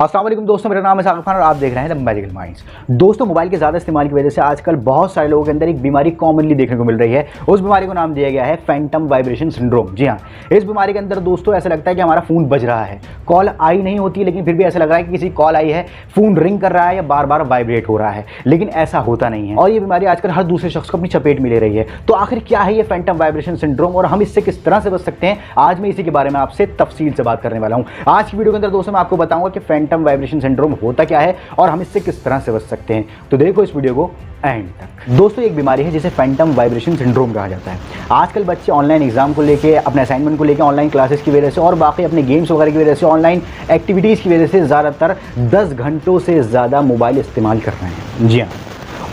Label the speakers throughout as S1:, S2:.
S1: अस्सलाम वालेकुम दोस्तों, मेरा नाम है साकिब खान और आप देख रहे हैं द मैजिकल माइंड्स। दोस्तों, मोबाइल के ज़्यादा इस्तेमाल की वजह से आजकल बहुत सारे लोगों के अंदर एक बीमारी कॉमनली देखने को मिल रही है। उस बीमारी को नाम दिया गया है फैंटम वाइब्रेशन सिंड्रोम। जी हाँ, इस बीमारी के अंदर दोस्तों ऐसा लगता है कि हमारा फ़ोन बज रहा है, कॉल आई नहीं होती लेकिन फिर भी ऐसा लग रहा है कि किसी कॉल आई है, फ़ोन रिंग कर रहा है या बार बार वाइब्रेट हो रहा है, लेकिन ऐसा होता नहीं है। और ये बीमारी आजकल हर दूसरे शख्स को अपनी चपेट में ले रही है। तो आखिर क्या है ये फैंटम वाइब्रेशन सिंड्रोम और हम इससे किस तरह से बच सकते हैं, आज मैं इसी के बारे में आपसे तफसील से बात करने वाला हूँ। आज की वीडियो के अंदर दोस्तों मैं आपको बताऊंगा कि फैंटम वाइब्रेशन सिंड्रोम होता क्या है और हम इससे किस तरह से बच सकते हैं। तो देखो इस वीडियो को एंड तक। दोस्तों, एक बीमारी है जिसे फैंटम वाइब्रेशन सिंड्रोम कहा जाता है। आजकल बच्चे ऑनलाइन एग्जाम को लेके, अपने असाइनमेंट को लेके, ऑनलाइन क्लासेस की वजह से और बाकी अपने गेम्स वगैरह की वजह से, ऑनलाइन एक्टिविटीज़ की वजह से ज़्यादातर 10 घंटों से ज़्यादा मोबाइल इस्तेमाल कर रहे हैं। जी हाँ,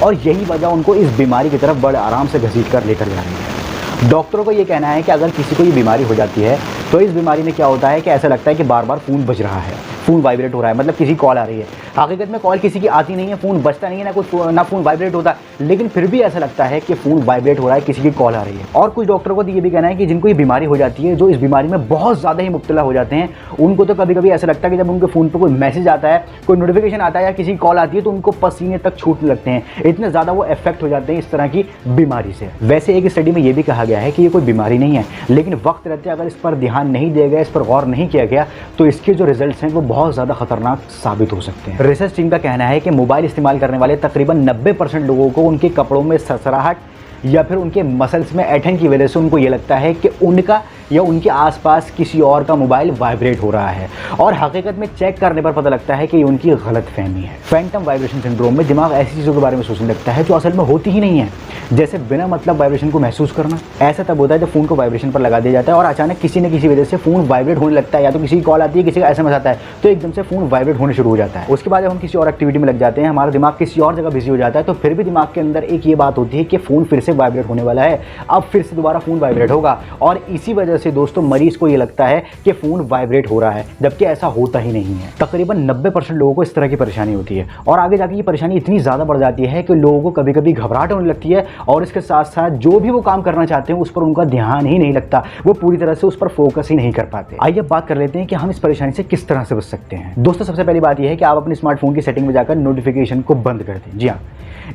S1: और यही वजह उनको इस बीमारी की तरफ बड़े आराम से घसीट कर लेकर जा रही है। डॉक्टरों को ये कहना है कि अगर किसी को ये बीमारी हो जाती है तो इस बीमारी में क्या होता है कि ऐसा लगता है कि बार बार फ़ोन बज रहा है, फ़ोन वाइब्रेट हो रहा है, मतलब किसी कॉल आ रही है। हकीकत में कॉल किसी की आती नहीं है, फ़ोन बजता नहीं है, ना फ़ोन वाइब्रेट होता, लेकिन फिर भी ऐसा लगता है कि फ़ोन वाइब्रेट हो रहा है, किसी की कॉल आ रही है। और कुछ डॉक्टरों को तो ये भी कहना है कि जिनको ये बीमारी हो जाती है, जो इस बीमारी में बहुत ज़्यादा ही मुब्तला हो जाते हैं, उनको तो कभी कभी ऐसा लगता है कि जब उनके फ़ोन पर कोई मैसेज आता है, कोई नोटिफिकेशन आता है या किसी की कॉल आती है तो उनको पसीने तक छूटने लगते हैं। इतने ज़्यादा वो इफेक्ट हो जाते हैं इस तरह की बीमारी से। वैसे एक स्टडी में ये भी कहा गया है कि ये कोई बीमारी नहीं है, लेकिन वक्त रहते अगर इस पर ध्यान नहीं दिया गया, इस पर गौर नहीं किया गया, तो इसके जो रिजल्ट्स हैं वो बहुत ज़्यादा खतरनाक साबित हो सकते हैं। रिसर्च टीम का कहना है कि मोबाइल इस्तेमाल करने वाले तकरीबन 90% लोगों को उनके कपड़ों में सरसराहट या फिर उनके मसल्स में ऐंठन की वजह से उनको ये लगता है कि उनका या उनके आसपास किसी और का मोबाइल वाइब्रेट हो रहा है, और हकीकत में चेक करने पर पता लगता है कि ये उनकी गलतफहमी है। फैंटम वाइब्रेशन सिंड्रोम में दिमाग ऐसी चीज़ों के बारे में सोचने लगता है जो असल में होती ही नहीं है, जैसे बिना मतलब वाइब्रेशन को महसूस करना। ऐसा तब होता है जब फ़ोन को वाइब्रेशन पर लगा दिया जाता है और अचानक किसी न किसी वजह से फ़ोन वाइब्रेट होने लगता है, या तो किसी की कॉल आती है, किसी का SMS आता है, तो एकदम से फ़ोन वाइब्रेट होने शुरू हो जाता है। उसके बाद जब हम किसी और एक्टिविटी में लग जाते हैं, हमारा दिमाग किसी और जगह बिजी हो जाता है, तो फिर भी दिमाग के अंदर एक ये बात होती है कि फ़ोन फिर से वाइब्रेट होने वाला है, अब फिर से दोबारा फ़ोन वाइब्रेट होगा। और इसी वजह से दोस्तों मरीज को ये लगता है कि फ़ोन वाइब्रेट हो रहा है, जबकि ऐसा होता ही नहीं है। तकरीबन 90% लोगों को इस तरह की परेशानी होती है, और आगे जाके ये परेशानी इतनी ज़्यादा बढ़ जाती है कि लोगों को कभी कभी घबराहट होने लगती है, और इसके साथ साथ जो भी वो काम करना चाहते हैं उस पर उनका ध्यान ही नहीं लगता, वो पूरी तरह से उस पर फोकस ही नहीं कर पाते। आइए बात कर लेते हैं कि हम इस परेशानी से किस तरह से बच सकते हैं। दोस्तों, सबसे पहली बात यह है कि आप अपने स्मार्टफोन की सेटिंग में जाकर नोटिफिकेशन को बंद कर दें। जी हाँ,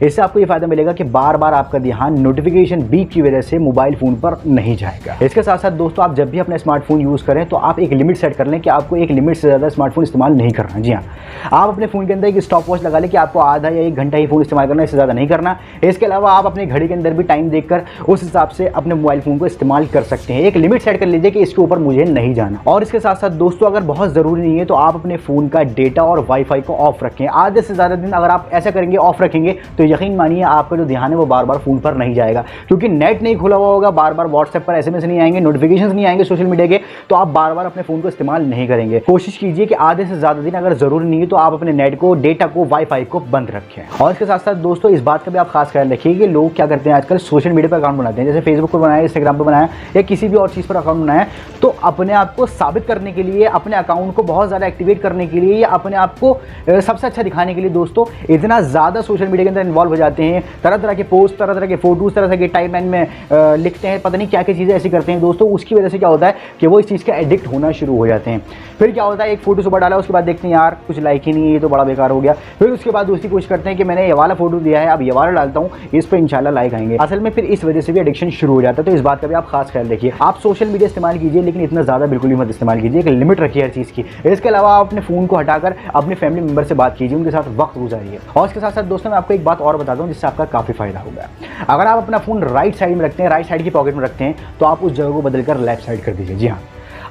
S1: इससे आपको ये फायदा मिलेगा कि बार बार आपका ध्यान नोटिफिकेशन बीप की वजह से मोबाइल फ़ोन पर नहीं जाएगा। इसके साथ साथ दोस्तों, आप जब भी अपना स्मार्टफोन यूज़ करें तो आप एक लिमिट सेट कर लें कि आपको एक लिमिट से ज़्यादा स्मार्टफोन इस्तेमाल नहीं करना। जी हाँ, आप अपने फ़ोन के अंदर एक स्टॉप वॉच लगा लें कि आपको आधा या 1 घंटा ही फ़ोन इस्तेमाल करना है, इससे ज़्यादा नहीं करना। इसके अलावा आप अपने घड़ी के अंदर भी टाइम देखकर उस हिसाब से अपने मोबाइल फ़ोन को इस्तेमाल कर सकते हैं। एक लिमिट सेट कर लीजिए कि इसके ऊपर मुझे नहीं जाना। और इसके साथ साथ दोस्तों, अगर बहुत ज़रूरी नहीं है तो आप अपने फ़ोन का डेटा और वाईफाई को ऑफ रखें। आधे से ज़्यादा दिन अगर आप ऐसा करेंगे, ऑफ रखेंगे, तो यकीन मानिए आपका जो ध्यान है वो बार बार फ़ोन पर नहीं जाएगा, क्योंकि नेट नहीं खुला हुआ होगा, बार बार व्हाट्सएप पर SMS नहीं आएंगे, नोटिफिकेशंस नहीं आएंगे सोशल मीडिया के, तो आप बार बार अपने फ़ोन को इस्तेमाल नहीं करेंगे। कोशिश कीजिए कि आधे से ज़्यादा दिन अगर ज़रूरी नहीं है तो आप अपने नेट को, डेटा को, वाईफाई को बंद रखें। और इसके साथ साथ दोस्तों, इस बात का भी आप खास ख्याल रखिए कि लोग क्या करते हैं आजकल, सोशल मीडिया पर अकाउंट बनाते हैं, जैसे फेसबुक पर बनाया, इंस्टाग्राम पर बनाया या किसी भी और चीज़ पर अकाउंट बनाया, तो अपने आप को साबित करने के लिए, अपने अकाउंट को बहुत ज़्यादा एक्टिवेट करने के लिए या अपने आप को सबसे अच्छा दिखाने के लिए दोस्तों इतना ज़्यादा सोशल मीडिया के अंदर इन्वॉल्व हो जाते हैं। तरह तरह के पोस्ट, तरह तरह के फोटोज़, तरह तरह के टाइमलाइन में लिखते हैं, पता नहीं क्या क्या चीज़ें ऐसी करते हैं दोस्तों। उसकी वजह से क्या होता है कि वो इस चीज़ का एडिक्ट होना शुरू हो जाते हैं। फिर क्या होता है, एक फोटो सुबह डाला, उसके बाद देखते हैं यार कुछ लाइक ही नहीं है, ये तो बड़ा बेकार हो गया। फिर उसके बाद दूसरी कोशिश करते हैं कि मैंने ये वाला फोटो दिया है, अब ये वाला डालता हूँ, इस पर इंशाल्लाह लाइक आएंगे। असल में फिर इस वजह से भी एडिक्शन शुरू हो जाता है। तो इस बात का भी आप खास ख्याल रखिए। आप सोशल मीडिया इस्तेमाल कीजिए, लेकिन इतना ज़्यादा बिल्कुल ही मत इस्तेमाल कीजिए, एक लिमिट रखिए हर चीज़ की। इसके अलावा आप अपने फ़ोन को हटाकर अपने फैमिली मेम्बर से बात कीजिए, उनके साथ वक्त गुजारिए। और इसके साथ साथ दोस्तों, मैं आपको एक बात और बताता हूँ जिससे आपका काफ़ी फायदा होगा। अगर आप अपना फ़ोन राइट साइड में रखते हैं, राइट साइड की पॉकेट में रखते हैं, तो आप उस जगह को बदलकर लेफ्ट साइड कर दीजिए। जी हाँ,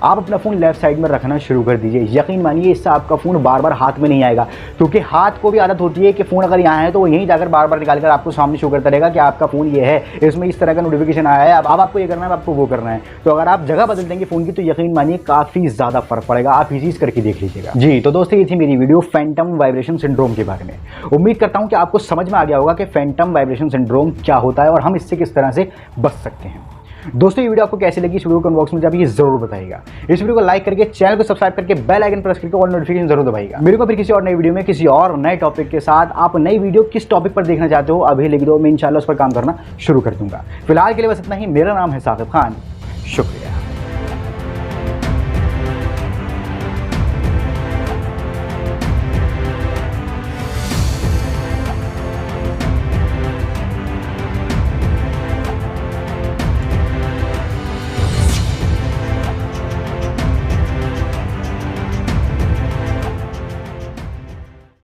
S1: आप अपना फ़ोन लेफ्ट साइड में रखना शुरू कर दीजिए। यकीन मानिए इससे आपका फ़ोन बार बार हाथ में नहीं आएगा, क्योंकि हाथ को भी आदत होती है कि फ़ोन अगर यहाँ है तो वो यहीं जाकर बार बार निकाल कर आपको सामने शो करता रहेगा कि आपका फ़ोन ये है, इसमें इस तरह का नोटिफिकेशन आया है, अब आपको ये करना है, आपको वो करना है। तो अगर आप जगह बदल देंगे फ़ोन की तो यकीन मानिए काफ़ी ज़्यादा फ़र्क पड़ेगा। आप ये चीज़ करके देख लीजिएगा। जी तो दोस्तों, ये थी मेरी वीडियो फैंटम वाइब्रेशन सिंड्रोम के बारे में। उम्मीद करता हूँ कि आपको समझ में आ गया होगा कि फैंटम वाइब्रेशन सिंड्रोम क्या होता है और हम इससे किस तरह से बच सकते हैं। दोस्तों, ये वीडियो आपको कैसी लगी, इस वीडियो को कमेंट बॉक्स में जाकर ये जरूर बताइएगा। इस वीडियो को लाइक करके, चैनल को सब्सक्राइब करके, बेल आइकन प्रेस करके ऑल नोटिफिकेशन जरूर दबाइएगा। मेरे को फिर किसी और नई वीडियो में किसी और नए टॉपिक के साथ, आप नई वीडियो किस टॉपिक पर देखना चाहते हो अभी लिख दो, मैं इंशाल्लाह उस पर काम करना शुरू कर दूंगा। फिलहाल के लिए बस इतना ही। मेरा नाम है साकिब खान, शुक्रिया।